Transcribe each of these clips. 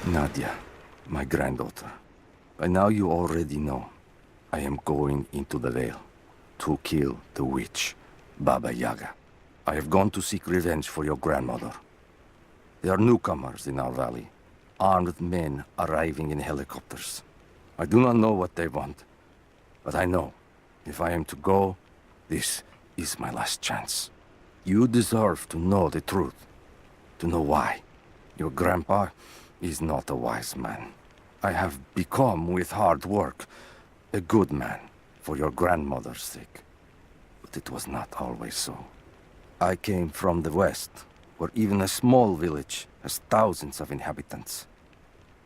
Nadia, my granddaughter. By now you already know. I am going into the Vale to kill the witch, Baba Yaga. I have gone to seek revenge for your grandmother. There are newcomers in our valley, armed men arriving in helicopters. I do not know what they want, but I know if I am to go, this is my last chance. You deserve to know the truth, to know why. Your grandpa is not a wise man. I have become, with hard work, a good man for your grandmother's sake. But it was not always so. I came from the west, where even a small village has thousands of inhabitants.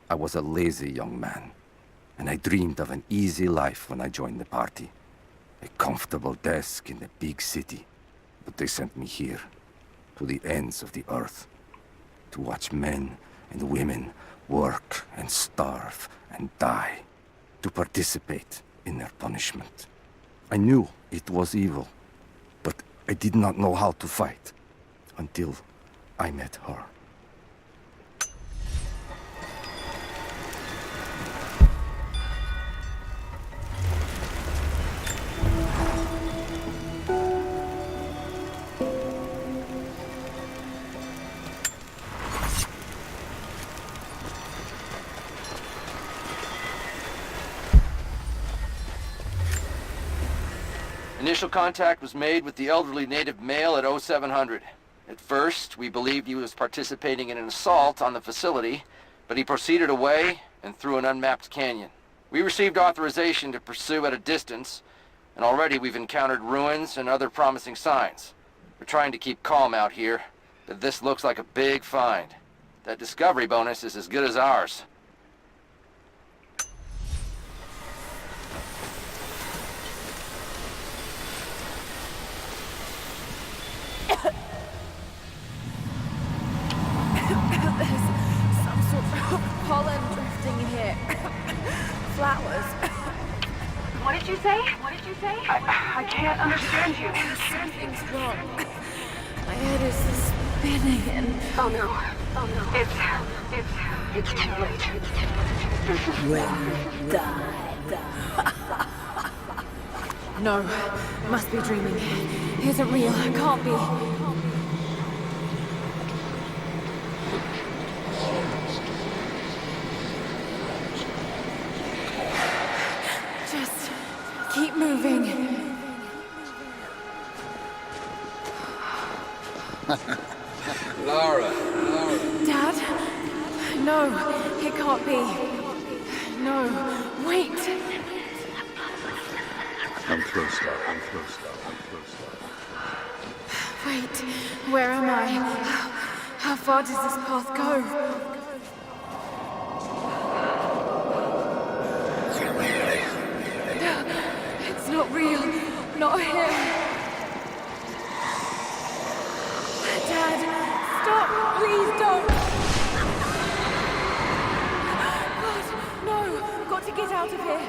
I was a lazy young man, and I dreamed of an easy life when I joined the party. A comfortable desk in a big city. But they sent me here, to the ends of the earth, to watch men and women work and starve and die, to participate in their punishment. I knew it was evil, but I did not know how to fight until I met her. Initial contact was made with the elderly native male at 0700. At first, we believed he was participating in an assault on the facility, but he proceeded away and through an unmapped canyon. We received authorization to pursue at a distance, and already we've encountered ruins and other promising signs. We're trying to keep calm out here, but this looks like a big find. That discovery bonus is as good as ours. Pollen drifting here. Flowers. What did you say? What did you say? I can't understand you. Something's wrong. My head is spinning and... Oh no. Oh no. It's too late. When you die. No, must be dreaming. Isn't real. Can't be. Just keep moving. Lara. Dad? No, it can't be. No, wait. I'm close now. Wait, where am I? How far does this path go? It's not real. Not him. Dad, stop. Please don't. God, no. Got to get out of here.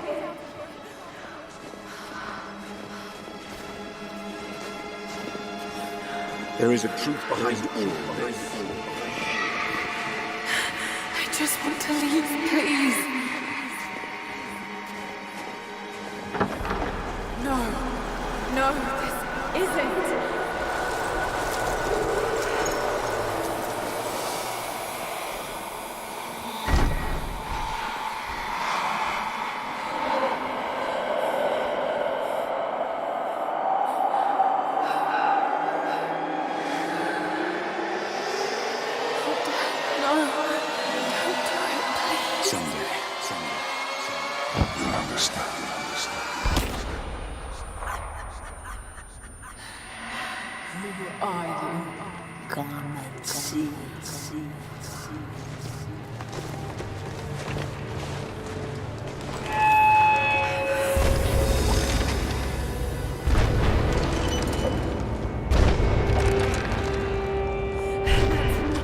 There is a truth behind all. I just want to leave, please. No, this isn't. Someday, you'll understand. Who are you? Come and see.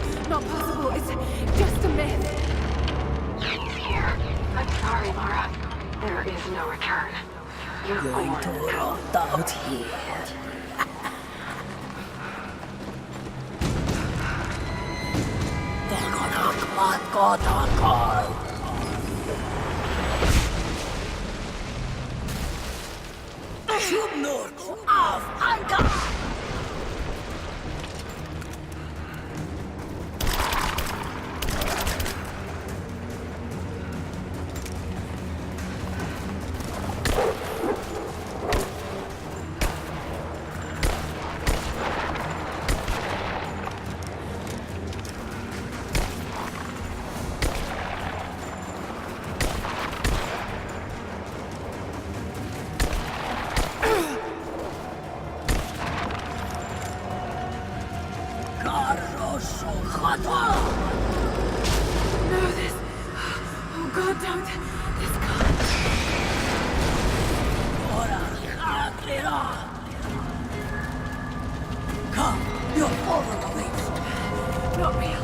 That's not possible. It's just a myth. He's here. I'm sorry, Laura. There is no return. You're Going to born. rot out here. They're gonna come protocol. Schubnurk auf Anker! No, this... Oh God, don't. This can't... Come, your father awaits. Not real.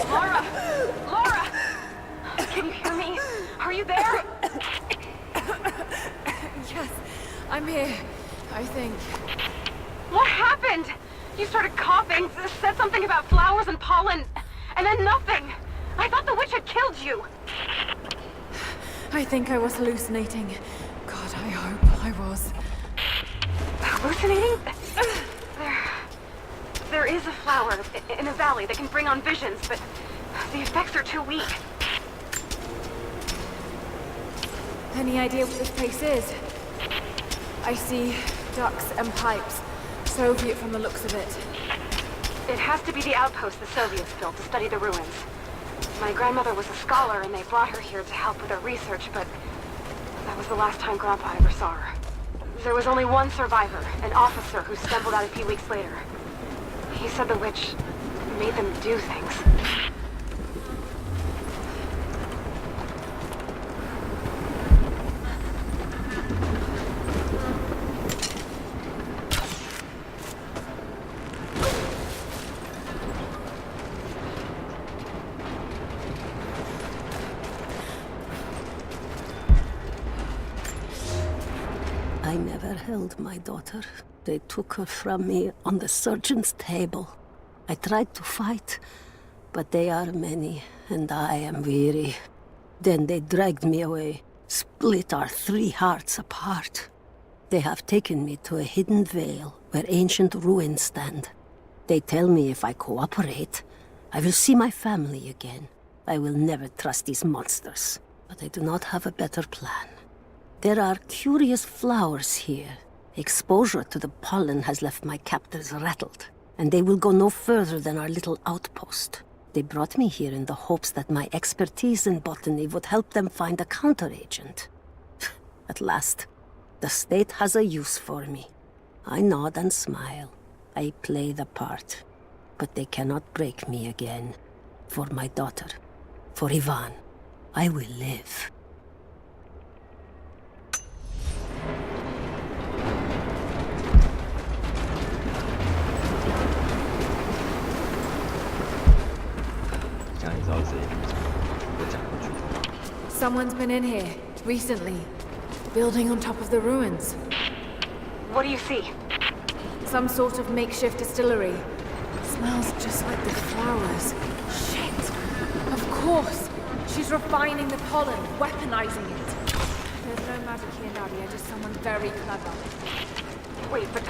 Laura! Laura! Can you hear me? Are you there? Yes, I'm here, I think. What happened? You started coughing, said something about flowers and pollen, and then nothing. I thought the witch had killed you. I think I was hallucinating. God, I hope I was. Hallucinating? There is a flower in a valley that can bring on visions, but the effects are too weak. Any idea what this place is? I see ducks and pipes. Soviet from the looks of it. It has to be the outpost the Soviets built to study the ruins. My grandmother was a scholar and they brought her here to help with her research, but that was the last time Grandpa ever saw her. There was only one survivor, an officer who stumbled out a few weeks later. He said the witch made them do things. I never held my daughter. They took her from me on the surgeon's table. I tried to fight, but they are many, and I am weary. Then they dragged me away, split our 3 hearts apart. They have taken me to a hidden vale where ancient ruins stand. They tell me if I cooperate, I will see my family again. I will never trust these monsters, but I do not have a better plan. There are curious flowers here. Exposure to the pollen has left my captors rattled, and they will go no further than our little outpost. They brought me here in the hopes that my expertise in botany would help them find a counteragent. At last, the state has a use for me. I nod and smile. I play the part. But they cannot break me again. For my daughter, for Ivan, I will live. Someone's been in here, recently. Building on top of the ruins. What do you see? Some sort of makeshift distillery. Smells just like the flowers. Shit! Of course! She's refining the pollen, weaponizing it. There's no magic here, Nadia, just someone very clever. Wait, but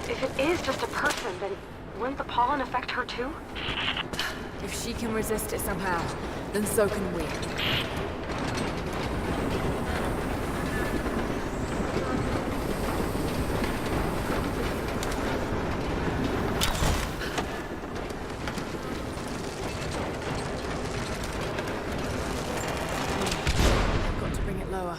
if it is just a person, then wouldn't the pollen affect her too? If she can resist it somehow, then so can we. Got to bring it lower.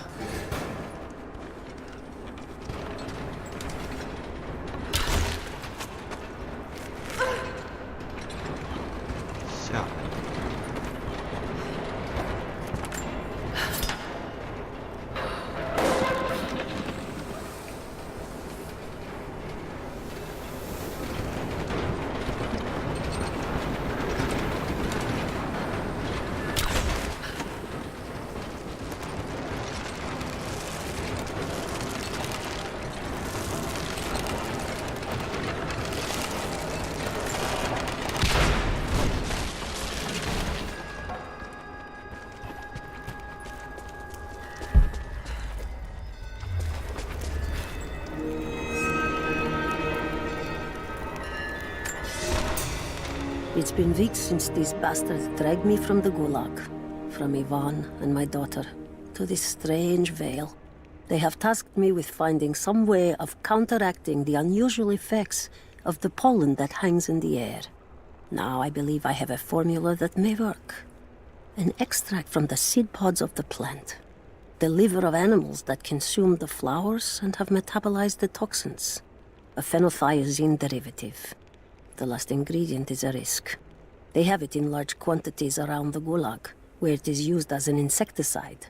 It's been weeks since these bastards dragged me from the Gulag, from Ivan and my daughter, to this strange veil. They have tasked me with finding some way of counteracting the unusual effects of the pollen that hangs in the air. Now I believe I have a formula that may work. An extract from the seed pods of the plant. The liver of animals that consume the flowers and have metabolized the toxins. A phenothiazine derivative. The last ingredient is a risk. They have it in large quantities around the Gulag, where it is used as an insecticide.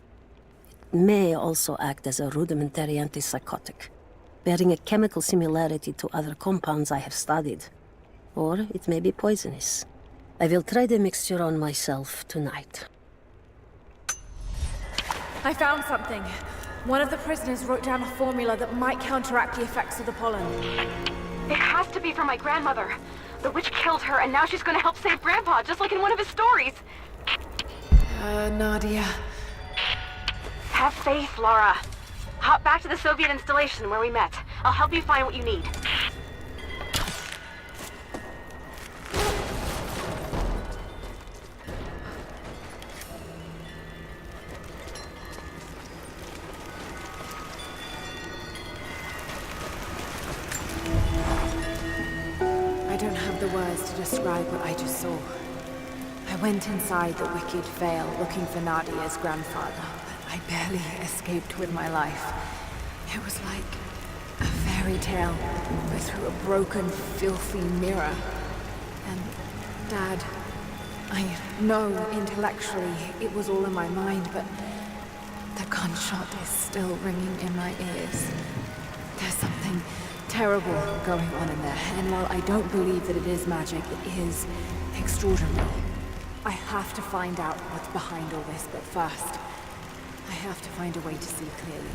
It may also act as a rudimentary antipsychotic, bearing a chemical similarity to other compounds I have studied. Or it may be poisonous. I will try the mixture on myself tonight. I found something. One of the prisoners wrote down a formula that might counteract the effects of the pollen. It has to be for my grandmother. The witch killed her, and now she's gonna help save Grandpa, just like in one of his stories. Nadia. Have faith, Laura. Hop back to the Soviet installation where we met. I'll help you find what you need. I don't have the words to describe what I just saw. I went inside the wicked veil looking for Nadia's grandfather, but I barely escaped with my life. It was like a fairy tale, but through a broken, filthy mirror. And Dad, I know intellectually it was all in my mind, but the gunshot is still ringing in my ears. There's something terrible going on in there, and while I don't believe that it is magic, it is extraordinary. I have to find out what's behind all this, but first, I have to find a way to see clearly.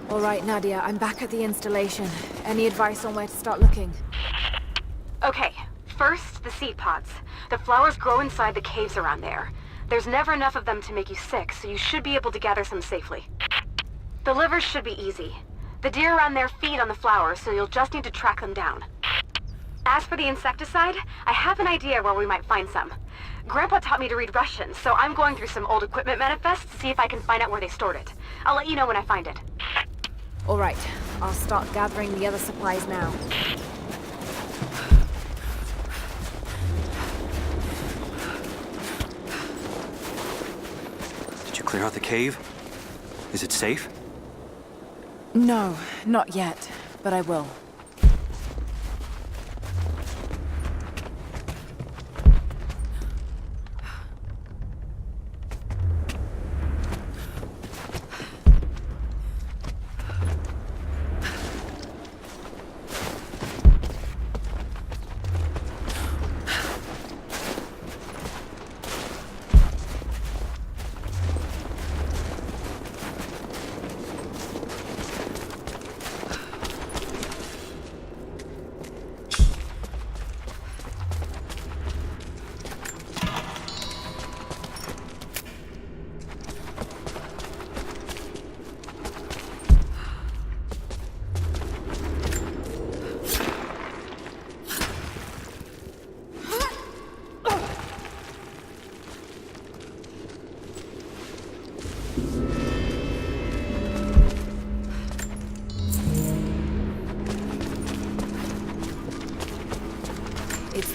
All right, Nadia, I'm back at the installation. Any advice on where to start looking? Okay, first, the seed pods. The flowers grow inside the caves around there. There's never enough of them to make you sick, so you should be able to gather some safely. The livers should be easy. The deer around there feed on the flowers, so you'll just need to track them down. As for the insecticide, I have an idea where we might find some. Grandpa taught me to read Russian, so I'm going through some old equipment manifests to see if I can find out where they stored it. I'll let you know when I find it. All right, I'll start gathering the other supplies now. Did you clear out the cave? Is it safe? No, not yet, but I will.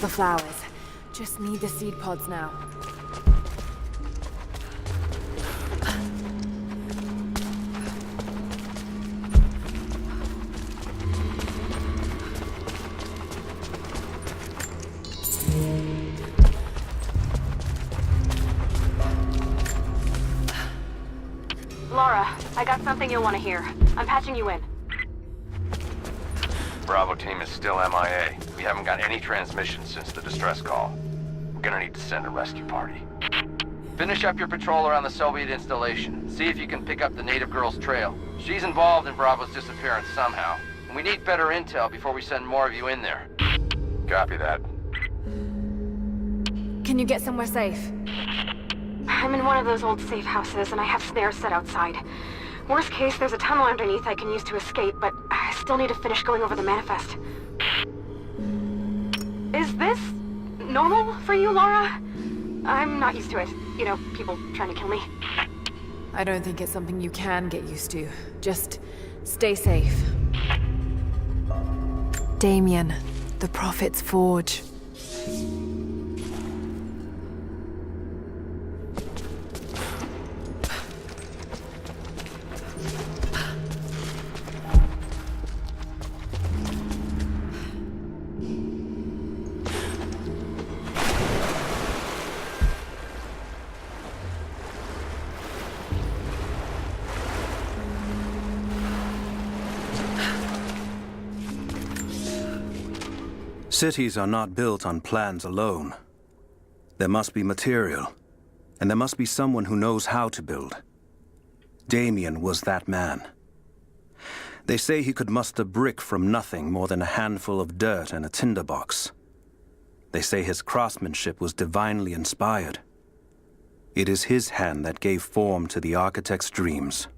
the flowers. Just need the seed pods now. Laura, I got something you'll want to hear. I'm patching you in. Bravo team is still MIA. We haven't got any transmissions since the distress call. We're gonna need to send a rescue party. Finish up your patrol around the Soviet installation. See if you can pick up the native girl's trail. She's involved in Bravo's disappearance somehow. And we need better intel before we send more of you in there. Copy that. Can you get somewhere safe? I'm in one of those old safe houses, and I have snares set outside. Worst case, there's a tunnel underneath I can use to escape, but I still need to finish going over the manifest. Is this normal for you, Laura? I'm not used to it. You know, people trying to kill me. I don't think it's something you can get used to. Just stay safe. Damien, the Prophet's Forge. Cities are not built on plans alone. There must be material, and there must be someone who knows how to build. Damien was that man. They say he could muster brick from nothing more than a handful of dirt and a tinderbox. They say his craftsmanship was divinely inspired. It is his hand that gave form to the architect's dreams.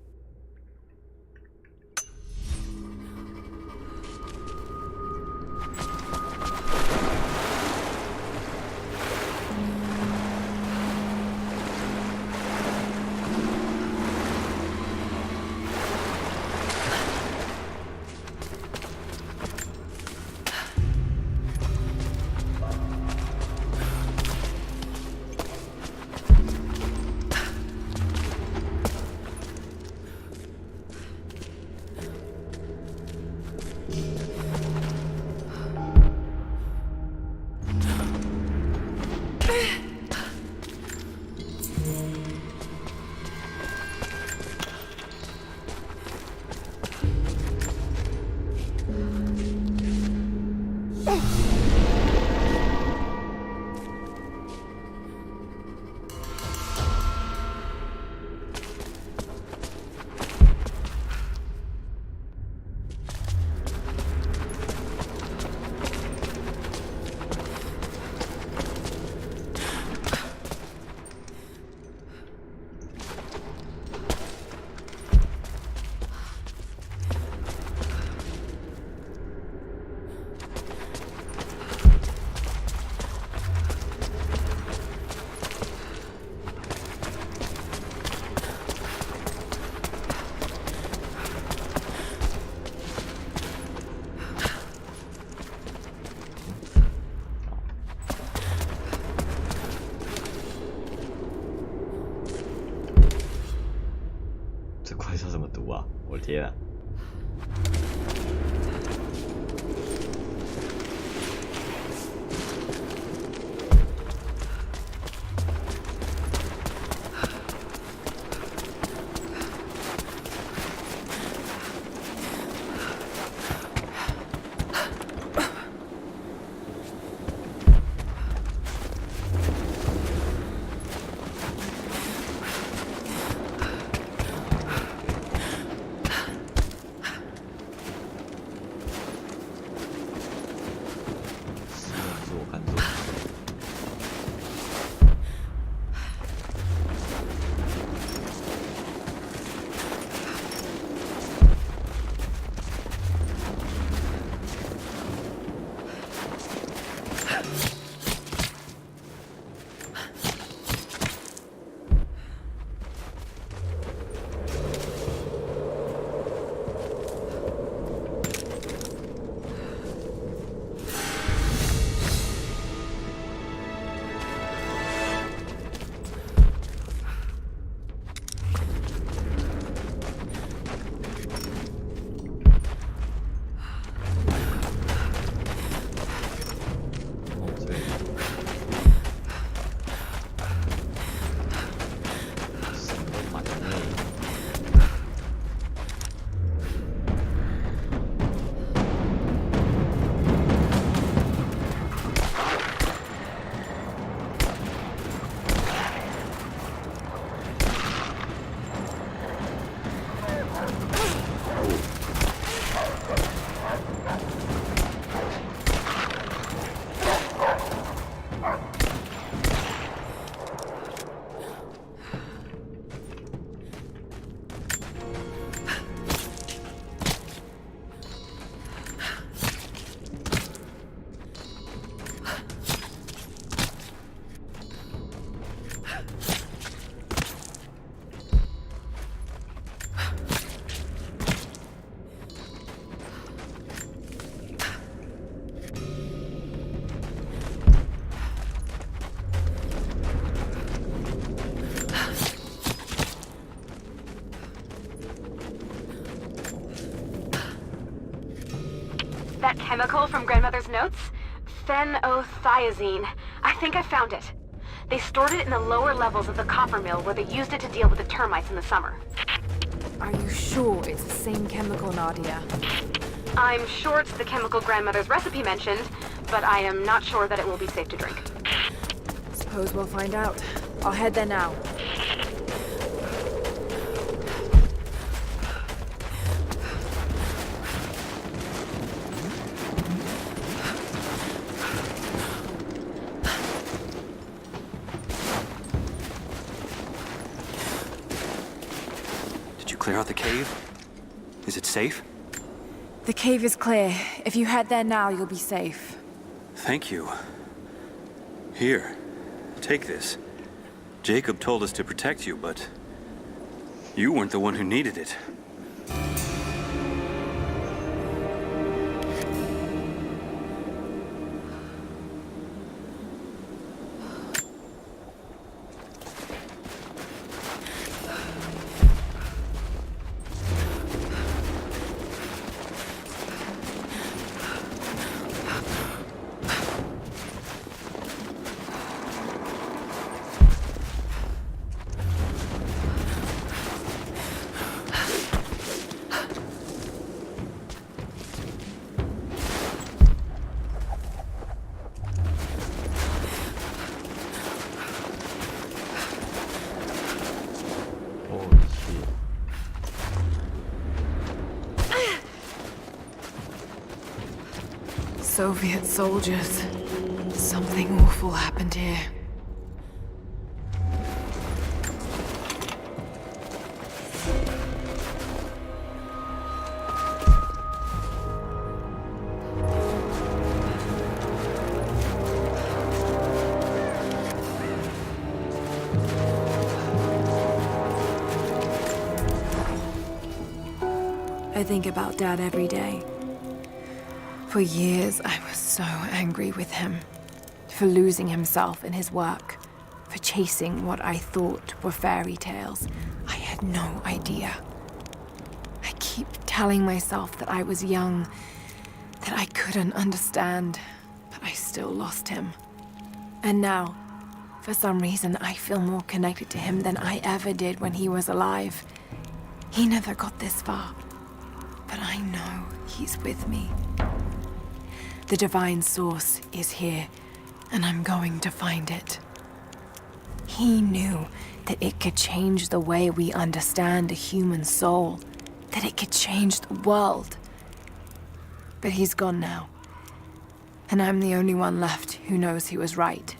That chemical from Grandmother's notes? Phenothiazine. I think I found it. They stored it in the lower levels of the copper mill where they used it to deal with the termites in the summer. Are you sure it's the same chemical, Nadia? I'm sure it's the chemical Grandmother's recipe mentioned, but I am not sure that it will be safe to drink. Suppose we'll find out. I'll head there now. Did you clear out the cave? Is it safe? The cave is clear. If you head there now, you'll be safe. Thank you. Here, take this. Jacob told us to protect you, but you weren't the one who needed it. Soviet soldiers. Something awful happened here. I think about Dad every day. For years, I was so angry with him. For losing himself in his work. For chasing what I thought were fairy tales. I had no idea. I keep telling myself that I was young, that I couldn't understand, but I still lost him. And now, for some reason, I feel more connected to him than I ever did when he was alive. He never got this far, but I know he's with me. The divine source is here, and I'm going to find it. He knew that it could change the way we understand a human soul, that it could change the world. But he's gone now, and I'm the only one left who knows he was right.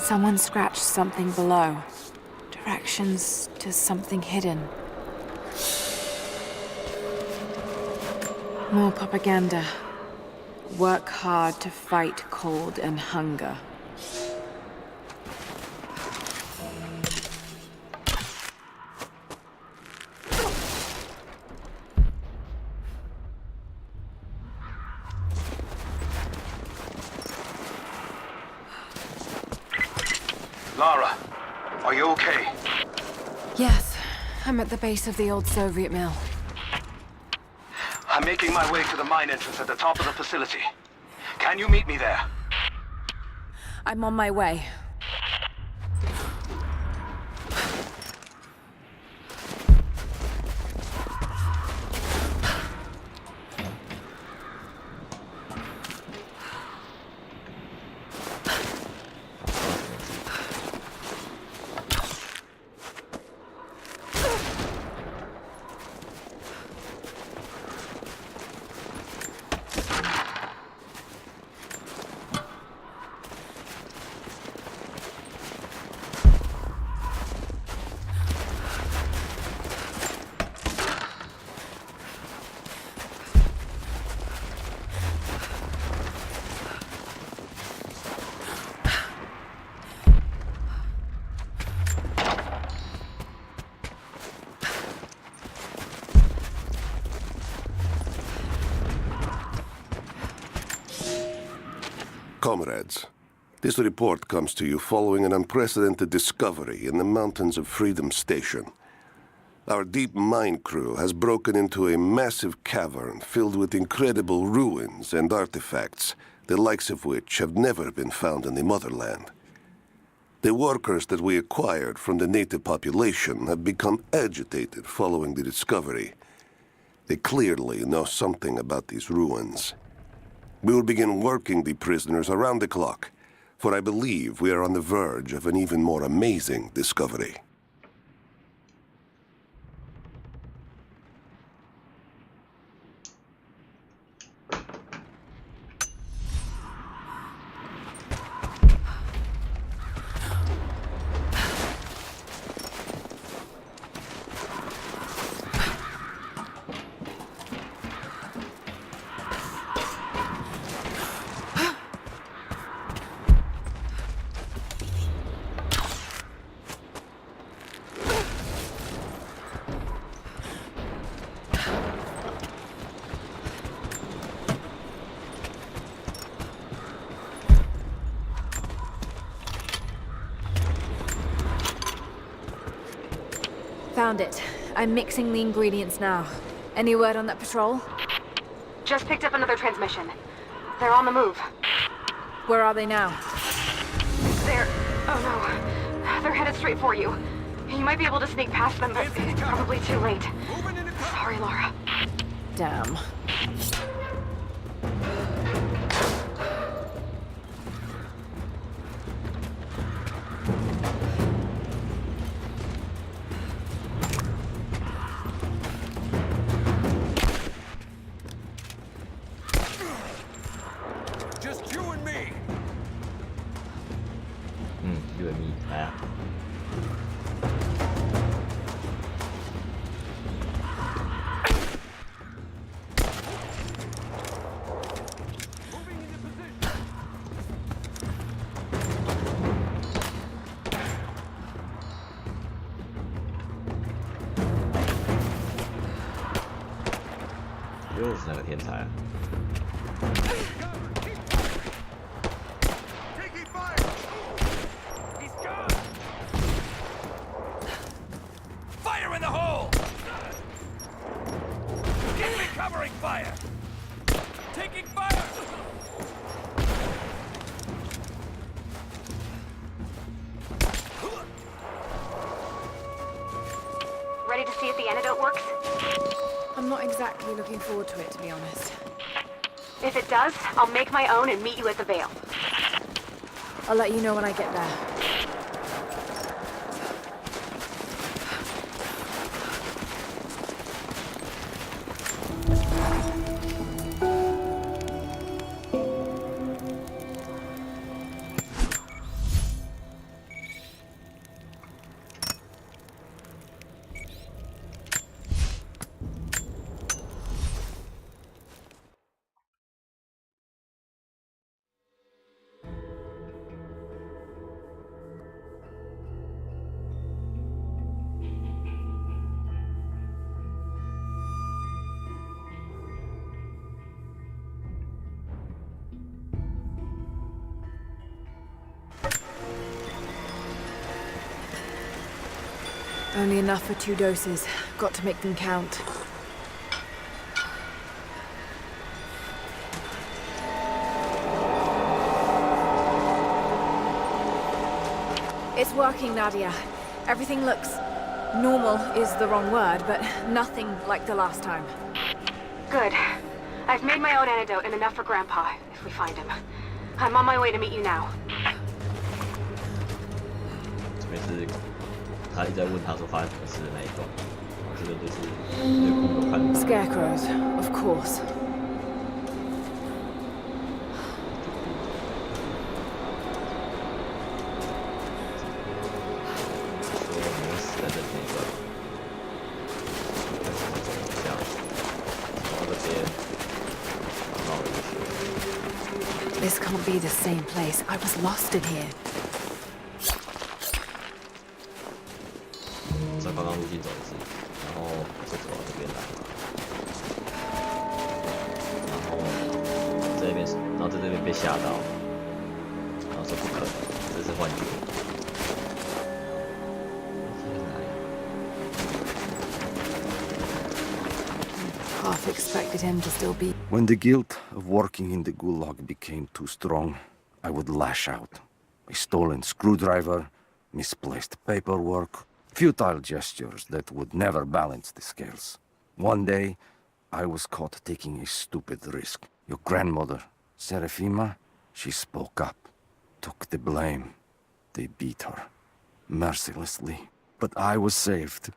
Someone scratched something below. Directions to something hidden. More propaganda. Work hard to fight cold and hunger. Lara, are you okay? Yes, I'm at the base of the old Soviet mill. I'm making my way to the mine entrance at the top of the facility. Can you meet me there? I'm on my way. Comrades, This report comes to you following an unprecedented discovery in the mountains of Freedom Station. Our deep mine crew has broken into a massive cavern filled with incredible ruins and artifacts, the likes of which have never been found in the motherland. The workers that we acquired from the native population have become agitated following the discovery. They clearly know something about these ruins. We will begin working the prisoners around the clock, for I believe we are on the verge of an even more amazing discovery. Found it. I'm mixing the ingredients now. Any word on that patrol? Just picked up another transmission. They're on the move. Where are they now? They're... oh no. They're headed straight for you. You might be able to sneak past them, but it's probably too late. Sorry, Laura. Damn. Just you and me. You and me 来啊！ 又是那个天才啊！ Fire in the hole! Give me covering fire! Taking fire! Ready to see if the antidote works? I'm not exactly looking forward to it, to be honest. If it does, I'll make my own and meet you at the Vale. I'll let you know when I get there. Only enough for 2 doses. Got to make them count. It's working, Nadia. Everything looks... normal is the wrong word, but nothing like the last time. Good. I've made my own antidote and enough for Grandpa, if we find him. I'm on my way to meet you now. 每次他一直在问他说发生什么事的那一段，这个就是对空有看到。 Scarecrows, of course. 说你会死在这里那一段，开始走这样，然后这边绕了一圈。 This can't be the same place. I was lost in here. 照刚刚路径走一次，然后就走到这边来，然后在这边被吓到，然后说不可幻觉。Half expected him to still be. When the guilt of working in the gulag became too strong, I would lash out. A stolen screwdriver, misplaced paperwork, futile gestures that would never balance the scales. One day, I was caught taking a stupid risk. Your grandmother, Serafima, she spoke up, took the blame. They beat her, mercilessly. But I was saved.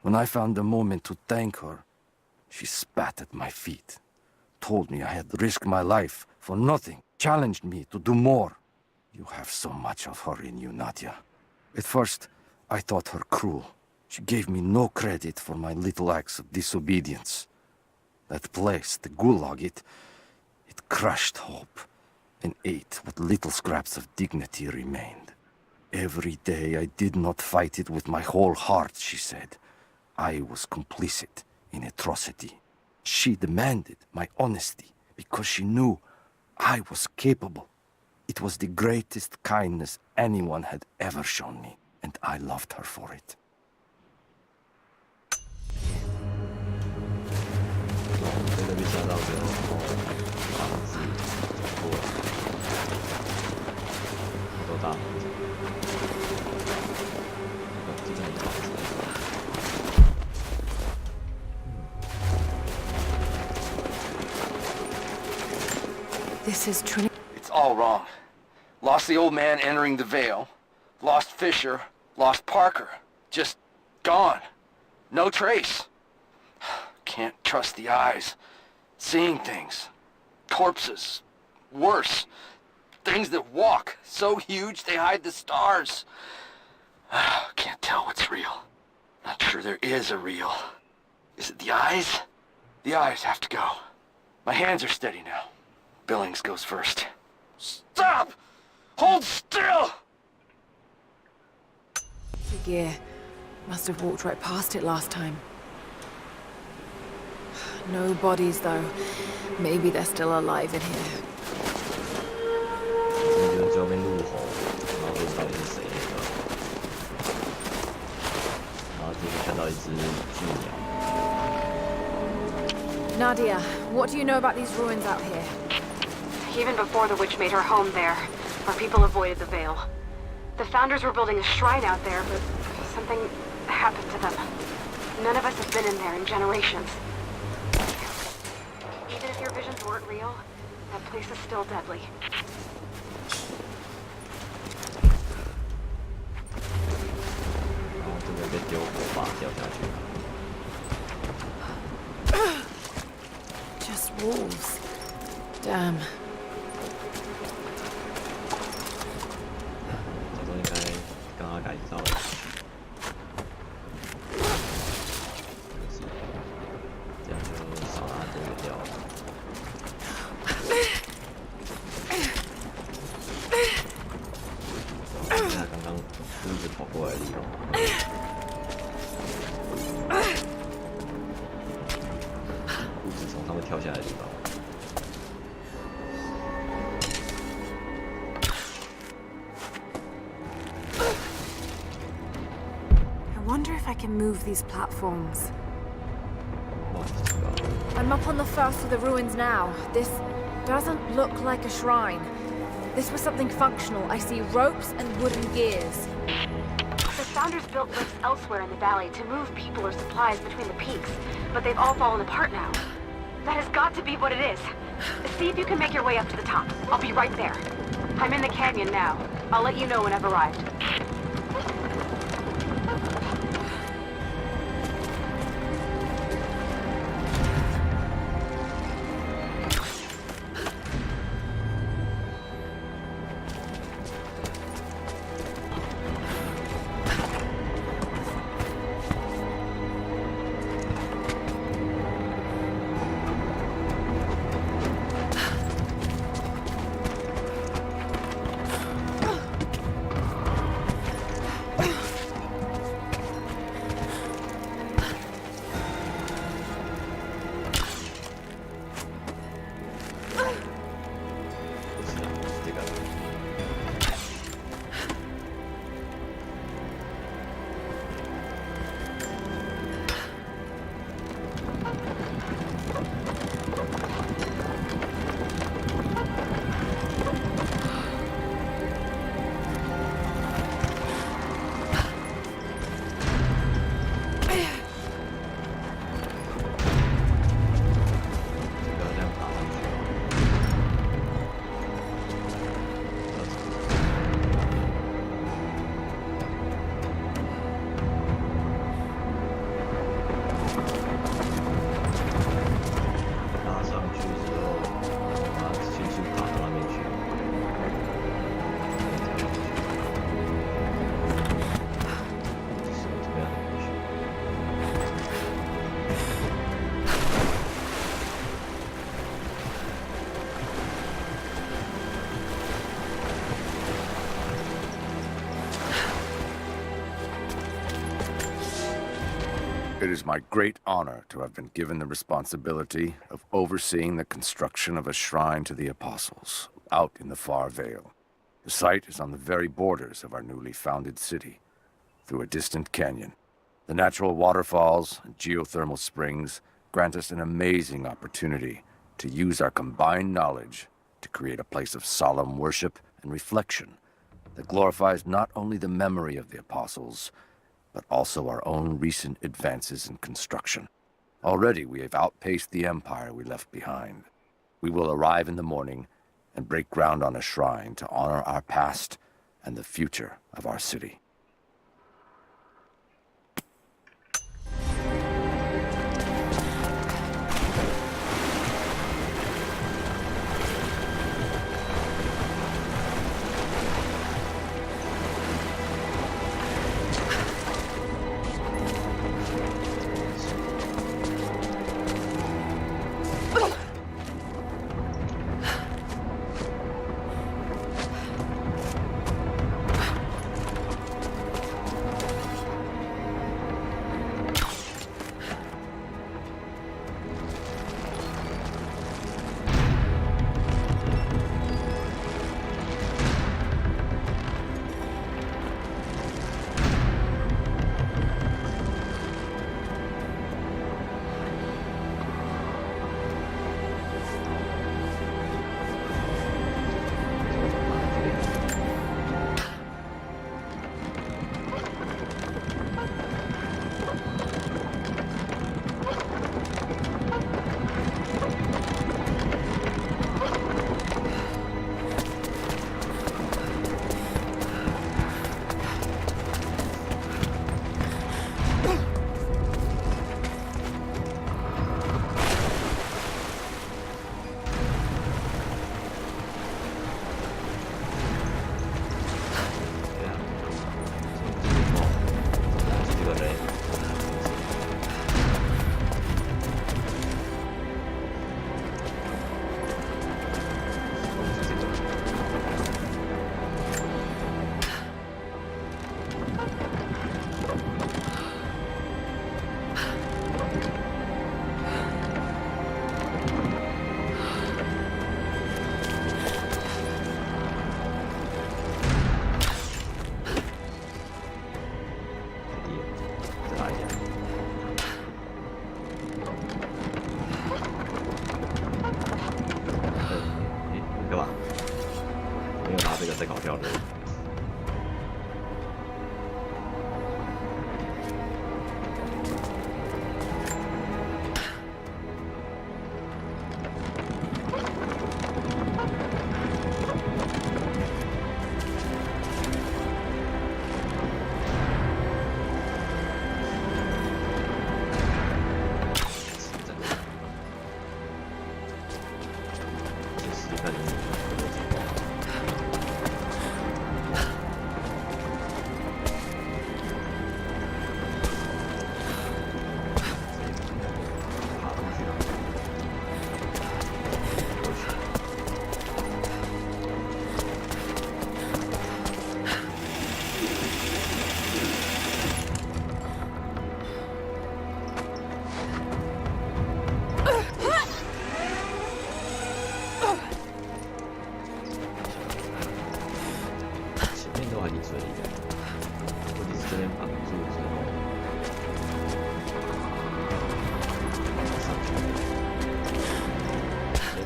When I found the moment to thank her, she spat at my feet, told me I had risked my life for nothing, challenged me to do more. You have so much of her in you, Nadia. At first, I thought her cruel. She gave me no credit for my little acts of disobedience. That place, the gulag, it crushed hope and ate what little scraps of dignity remained. Every day I did not fight it with my whole heart, she said. I was complicit in atrocity. She demanded my honesty because she knew I was capable. It was the greatest kindness anyone had ever shown me, and I loved her for it. 真的被吓到之后，房子过了，好多大房子，这边有房子。 This is Trinity. It's all wrong. Lost the old man entering the Vale. Lost Fisher. Lost Parker. Just gone. No trace. Can't trust the eyes. Seeing things. Corpses. Worse. Things that walk. So huge they hide the stars. Can't tell what's real. Not sure there is a real. Is it the eyes? The eyes have to go. My hands are steady now. Billings goes first. Stop! Hold still! The gear. Must have walked right past it last time. No bodies, though. Maybe they're still alive in here. 就这边怒吼，然后不知道是谁那个，然后就是看到一只巨鸟。 Nadia, what do you know about these ruins out here? Even before the witch made her home there, our people avoided the Vale. The founders were building a shrine out there, but something happened to them. None of us have been in there in generations. Even if your visions weren't real, that place is still deadly. Just wolves. Damn. 这应该刚刚改造的，这样就少了很多原料。看刚刚兔子跑过来的地方，兔子从上面跳下来的地方。 I wonder if I can move these platforms. I'm up on the first of the ruins now. This doesn't look like a shrine. This was something functional. I see ropes and wooden gears. The founders built lifts elsewhere in the valley to move people or supplies between the peaks, but they've all fallen apart now. That has got to be what it is. See if you can make your way up to the top. I'll be right there. I'm in the canyon now. I'll let you know when I've arrived. It is my great honor to have been given the responsibility of overseeing the construction of a shrine to the Apostles out in the far Vale. The site is on the very borders of our newly founded city, through a distant canyon. The natural waterfalls and geothermal springs grant us an amazing opportunity to use our combined knowledge to create a place of solemn worship and reflection that glorifies not only the memory of the Apostles, but also our own recent advances in construction. Already we have outpaced the empire we left behind. We will arrive in the morning and break ground on a shrine to honor our past and the future of our city.在搞掉的。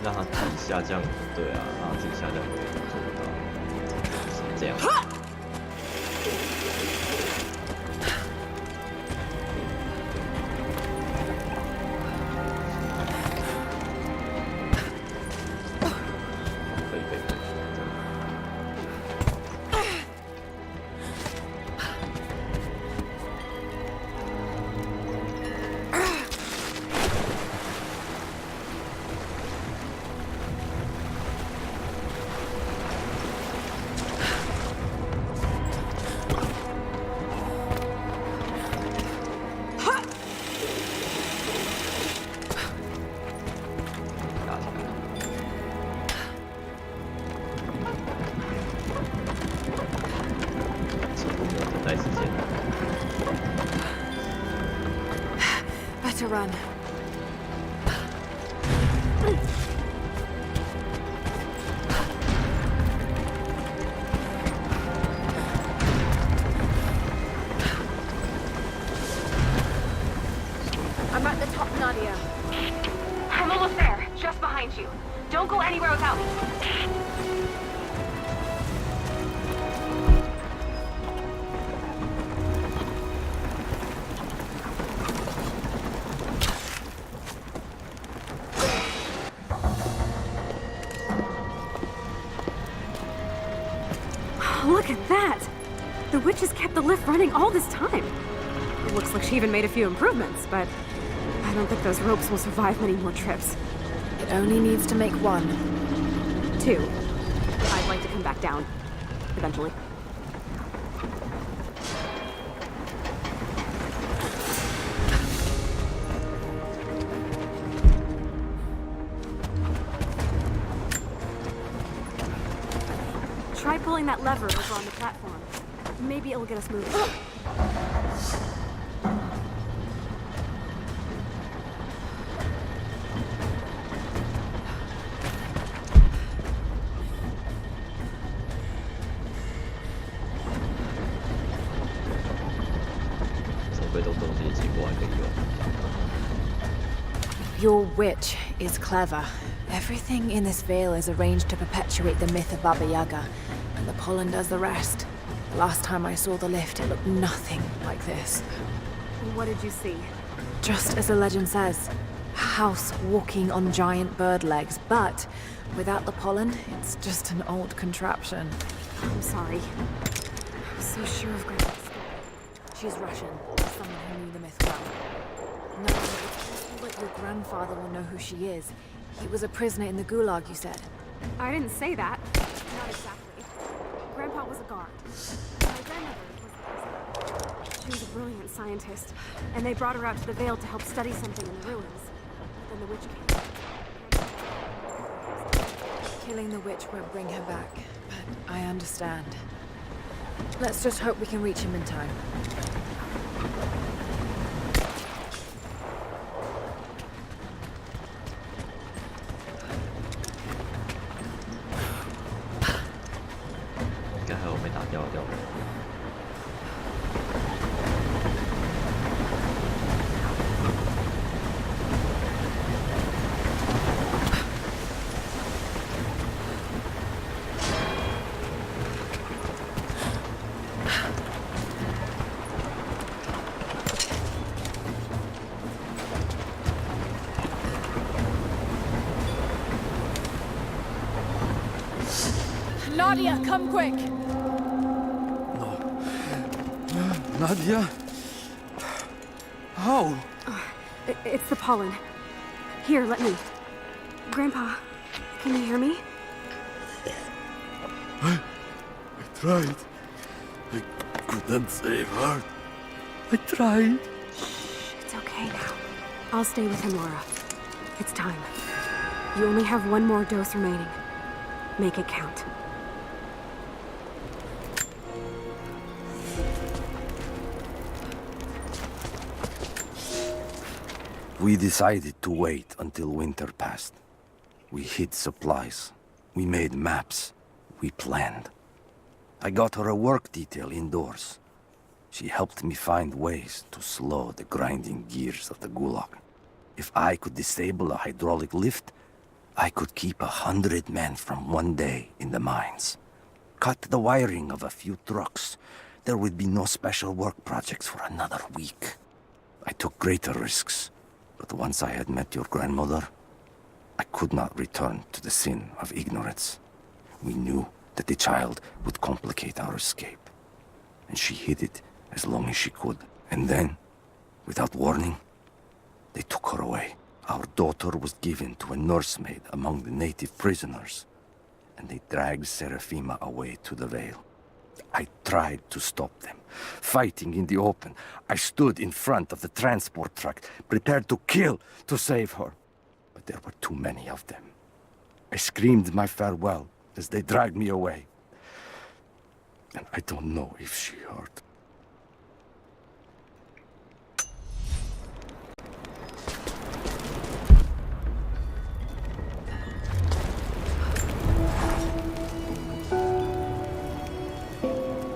让它自己下降，对啊，让它自己下降我也做不到，是这样。可以可以可以。better run. I'm at the top, Nadia. I'm almost there, just behind you. Don't go anywhere without me. Look at that! The witch has kept the lift running all this time. It looks like she even made a few improvements, but I don't think those ropes will survive many more trips. It only needs to make one. 2. I'd like to come back down. Eventually. Try pulling that lever over on the platform. Maybe it'll get us moving. Your witch is clever. Everything in this veil is arranged to perpetuate the myth of Baba Yaga, and the pollen does the rest. Last time I saw the lift, it looked nothing like this. What did you see? Just as the legend says, a house walking on giant bird legs, but without the pollen, it's just an old contraption. I'm sorry. I was so sure of Grandpa's story. She's Russian, someone who knew the myth well. No, it's possible that your grandfather will know who she is. He was a prisoner in the Gulag, you said. I didn't say that. Not exactly. Grandpa was a guard. My grandmother was the prisoner. She was a brilliant scientist, and they brought her out to the Vale to help study something in the ruins. Then the witch came. Killing the witch won't bring her back, but I understand. Let's just hope we can reach him in time. Nadia, come quick! No. Nadia? How? It's the pollen. Here, let me. Grandpa, can you hear me? I tried. I couldn't save her. I tried. It's okay now. I'll stay with him, Laura. It's time. You only have one more dose remaining. Make it count. We decided to wait until winter passed. We hid supplies. We made maps. We planned. I got her a work detail indoors. She helped me find ways to slow the grinding gears of the Gulag. If I could disable a hydraulic lift, I could keep 100 men from one day in the mines. Cut the wiring of a few trucks. There would be no special work projects for another week. I took greater risks. But once I had met your grandmother, I could not return to the sin of ignorance. We knew that the child would complicate our escape, and she hid it as long as she could. And then, without warning, they took her away. Our daughter was given to a nursemaid among the native prisoners, and they dragged Serafima away to the Vale. I tried to stop them, fighting in the open. I stood in front of the transport truck, prepared to kill to save her. But there were too many of them. I screamed my farewell as they dragged me away. And I don't know if she heard.